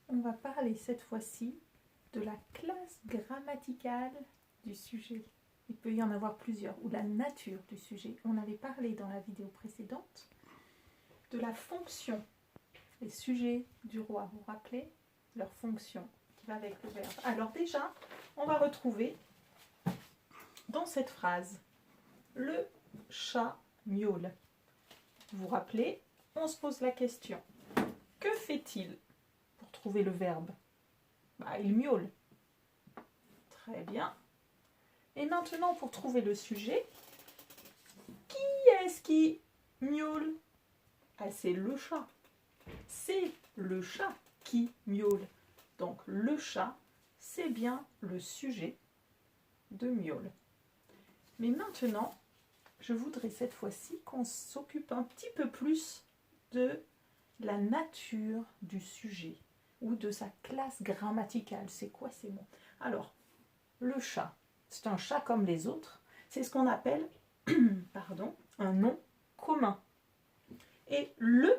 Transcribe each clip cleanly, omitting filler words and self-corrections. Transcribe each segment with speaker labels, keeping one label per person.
Speaker 1: on va parler cette fois-ci de la classe grammaticale du sujet. Il peut y en avoir plusieurs, ou la nature du sujet. On avait parlé dans la vidéo précédente de la fonction, les sujets du roi. Vous vous rappelez leur fonction qui va avec le verbe. Alors déjà, on va retrouver dans cette phrase le chat miaule. Vous vous rappelez, on se pose la question. Que fait-il pour trouver le verbe? Il miaule. Très bien. Et maintenant, pour trouver le sujet, qui est-ce qui miaule? C'est le chat. C'est le chat qui miaule. Donc, le chat, c'est bien le sujet de miaule. Mais maintenant, je voudrais cette fois-ci qu'on s'occupe un petit peu plus de la nature du sujet ou de sa classe grammaticale. C'est quoi ces mots? Alors, le chat, c'est un chat comme les autres. C'est ce qu'on appelle un nom commun. Et le,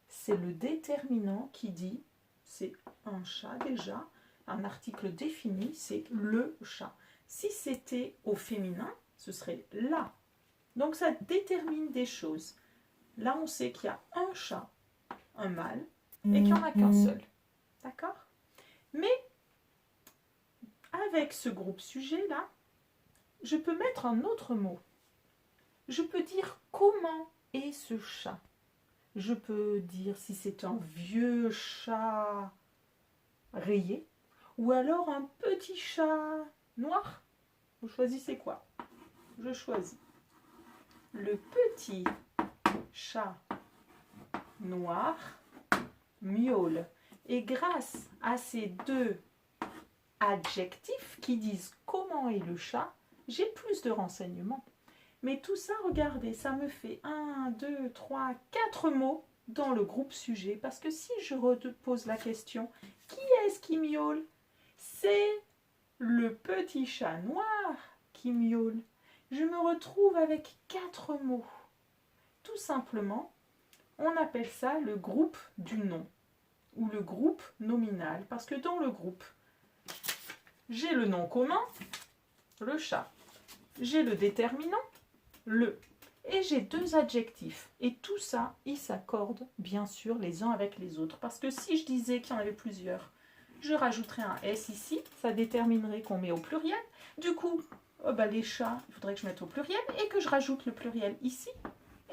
Speaker 1: c'est le déterminant qui dit, c'est un chat déjà, un article défini, c'est le chat. Si c'était au féminin, ce serait la. Donc ça détermine des choses. Là, on sait qu'il y a un chat, un mâle, et qu'il n'y en a qu'un seul. D'accord? Mais avec ce groupe sujet-là, je peux mettre un autre mot. Je peux dire comment est ce chat. Je peux dire si c'est un vieux chat rayé ou alors un petit chat noir. Vous choisissez quoi? Je choisis le petit chat noir miaule. Et grâce à ces deux adjectifs qui disent comment est le chat, j'ai plus de renseignements. Mais tout ça, regardez, ça me fait 1, 2, 3, 4 mots dans le groupe sujet. Parce que si je repose la question, qui est-ce qui miaule? C'est le petit chat noir qui miaule. Je me retrouve avec 4 mots. Tout simplement, on appelle ça le groupe du nom ou le groupe nominal. Parce que dans le groupe, j'ai le nom commun, le chat. J'ai le déterminant, le. Et j'ai deux adjectifs. Et tout ça, ils s'accordent bien sûr les uns avec les autres. Parce que si je disais qu'il y en avait plusieurs, je rajouterais un S ici. Ça déterminerait qu'on met au pluriel. Du coup, les chats, il faudrait que je mette au pluriel. Et que je rajoute le pluriel ici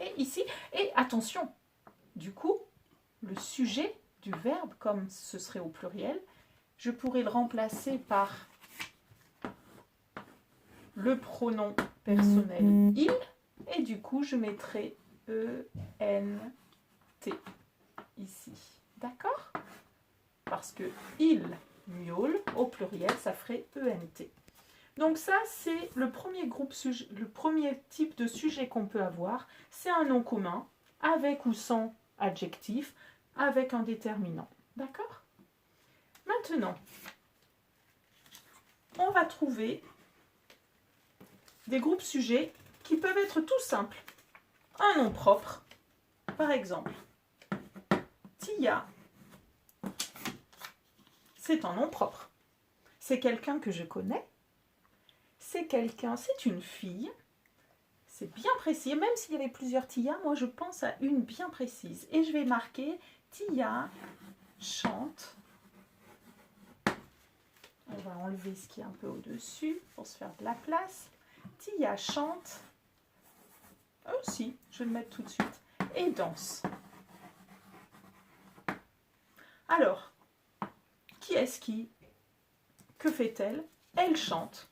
Speaker 1: et ici. Et attention, du coup, le sujet du verbe, comme ce serait au pluriel, je pourrais le remplacer par le pronom personnel il, et du coup je mettrai ENT ici. D'accord? Parce que il miaule, au pluriel, ça ferait ENT. Donc ça, c'est le premier groupe sujet, le premier type de sujet qu'on peut avoir. C'est un nom commun, avec ou sans adjectif, avec un déterminant. D'accord? Maintenant, on va trouver des groupes sujets qui peuvent être tout simples. Un nom propre, par exemple, Tia, c'est un nom propre. C'est quelqu'un que je connais. C'est une fille. C'est bien précis. Même s'il y avait plusieurs Tia, moi je pense à une bien précise. Et je vais marquer Tia chante. On va enlever ce qui est un peu au-dessus pour se faire de la place. Tia chante. Aussi, je vais le mettre tout de suite. Et danse. Alors, qui est-ce qui? Que fait-elle? Elle chante.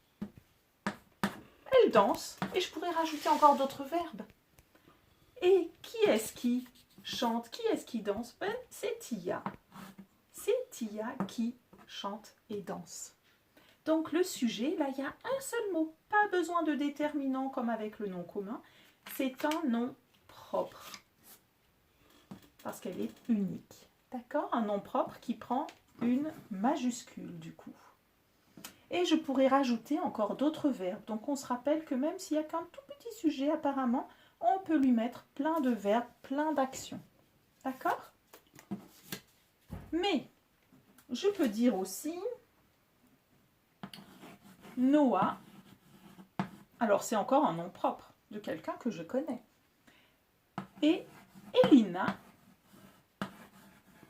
Speaker 1: Elle danse. Et je pourrais rajouter encore d'autres verbes. Et qui est-ce qui chante? Qui est-ce qui danse? C'est Tia. C'est Tia qui chante et danse. Donc le sujet, là, il y a un seul mot. Pas besoin de déterminant comme avec le nom commun. C'est un nom propre. Parce qu'elle est unique. D'accord? Un nom propre qui prend une majuscule du coup. Et je pourrais rajouter encore d'autres verbes. Donc on se rappelle que même s'il n'y a qu'un tout petit sujet apparemment, on peut lui mettre plein de verbes, plein d'actions. D'accord? Mais je peux dire aussi Noah. Alors, c'est encore un nom propre de quelqu'un que je connais. Et Elina,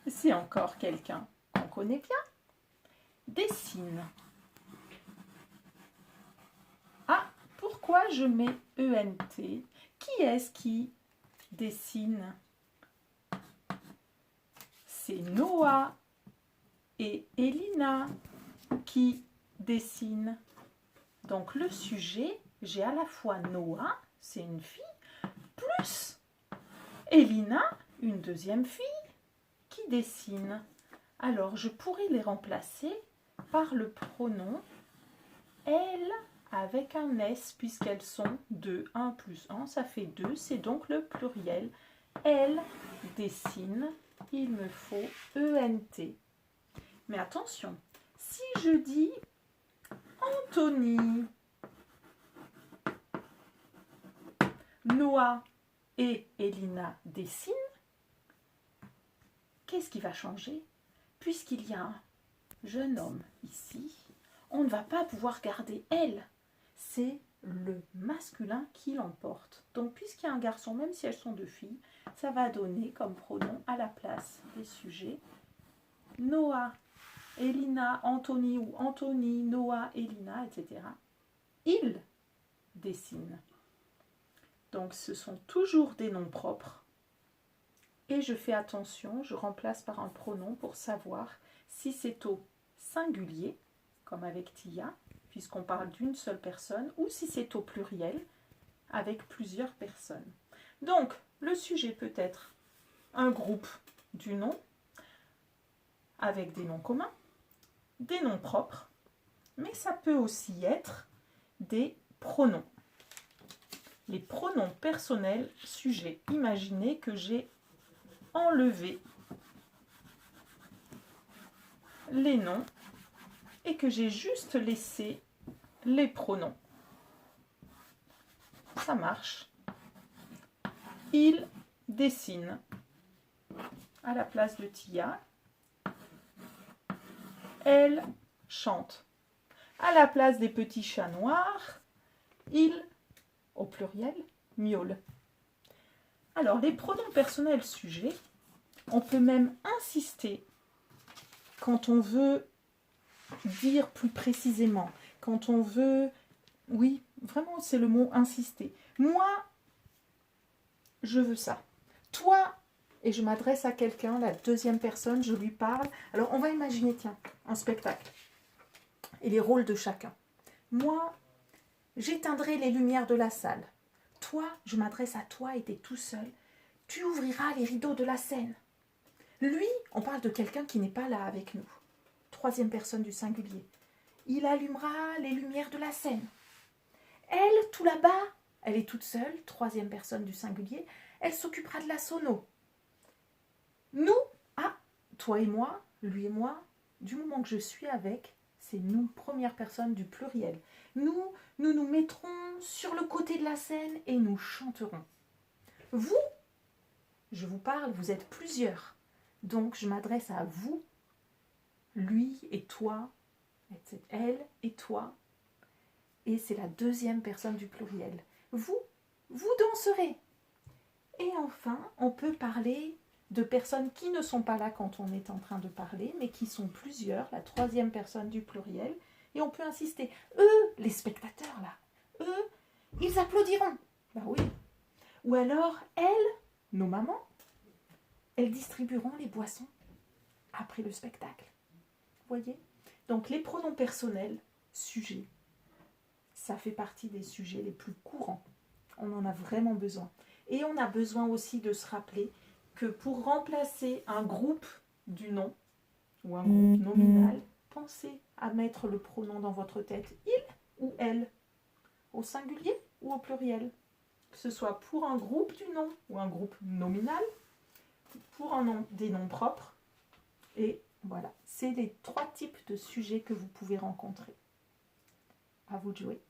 Speaker 1: c'est encore quelqu'un qu'on connaît bien, dessine. Ah, pourquoi je mets ENT? Qui est-ce qui dessine? C'est Noah et Elina qui dessinent. Donc le sujet, j'ai à la fois Noah, c'est une fille, plus Elina, une deuxième fille, qui dessine. Alors je pourrais les remplacer par le pronom elle avec un S, puisqu'elles sont 2, 1 plus 1, ça fait 2, c'est donc le pluriel. Elle dessine, il me faut ENT. Mais attention, si je dis Anthony, Noah et Elina dessinent, qu'est-ce qui va changer? Puisqu'il y a un jeune homme ici, on ne va pas pouvoir garder elle. C'est le masculin qui l'emporte. Donc, puisqu'il y a un garçon, même si elles sont deux filles, ça va donner comme pronom à la place des sujets Noah, Elina, Anthony ou Anthony, Noah, Elina, etc. Ils dessinent. Donc, ce sont toujours des noms propres. Et je fais attention, je remplace par un pronom pour savoir si c'est au singulier, comme avec Tia, puisqu'on parle d'une seule personne, ou si c'est au pluriel, avec plusieurs personnes. Donc, le sujet peut être un groupe du nom, avec des noms communs, des noms propres, mais ça peut aussi être des pronoms. Les pronoms personnels sujets. Imaginez que j'ai enlevé les noms et que j'ai juste laissé les pronoms. Ça marche. Il dessine à la place de Tia. Elle chante. À la place des petits chats noirs, il, au pluriel, miaule. Alors, les pronoms personnels sujets, on peut même insister quand on veut dire plus précisément, quand on veut, oui, vraiment c'est le mot insister. Moi, je veux ça. Toi, et je m'adresse à quelqu'un, la deuxième personne, je lui parle. Alors on va imaginer, tiens, un spectacle et les rôles de chacun. Moi, j'éteindrai les lumières de la salle. Toi, je m'adresse à toi et tu es tout seul. Tu ouvriras les rideaux de la scène. Lui, on parle de quelqu'un qui n'est pas là avec nous. Troisième personne du singulier. Il allumera les lumières de la scène. Elle, tout là-bas, elle est toute seule, troisième personne du singulier, elle s'occupera de la sono. Nous, toi et moi, lui et moi, du moment que je suis avec, c'est nous, première personne du pluriel. Nous nous mettrons sur le côté de la scène et nous chanterons. Vous, je vous parle, vous êtes plusieurs. Donc, je m'adresse à vous, lui et toi, elle et toi. Et c'est la deuxième personne du pluriel. Vous danserez. Et enfin, on peut parler de personnes qui ne sont pas là quand on est en train de parler, mais qui sont plusieurs, la troisième personne du pluriel. Et on peut insister. Eux, les spectateurs là, eux, ils applaudiront. Ben oui. Ou alors, elles, nos mamans, elles distribueront les boissons après le spectacle. Vous voyez? Donc les pronoms personnels, sujets, ça fait partie des sujets les plus courants. On en a vraiment besoin. Et on a besoin aussi de se rappeler que pour remplacer un groupe du nom ou un groupe nominal, pensez à mettre le pronom dans votre tête, il ou elle, au singulier ou au pluriel. Que ce soit pour un groupe du nom ou un groupe nominal, pour un nom, des noms propres. Et voilà, c'est les 3 types de sujets que vous pouvez rencontrer. À vous de jouer.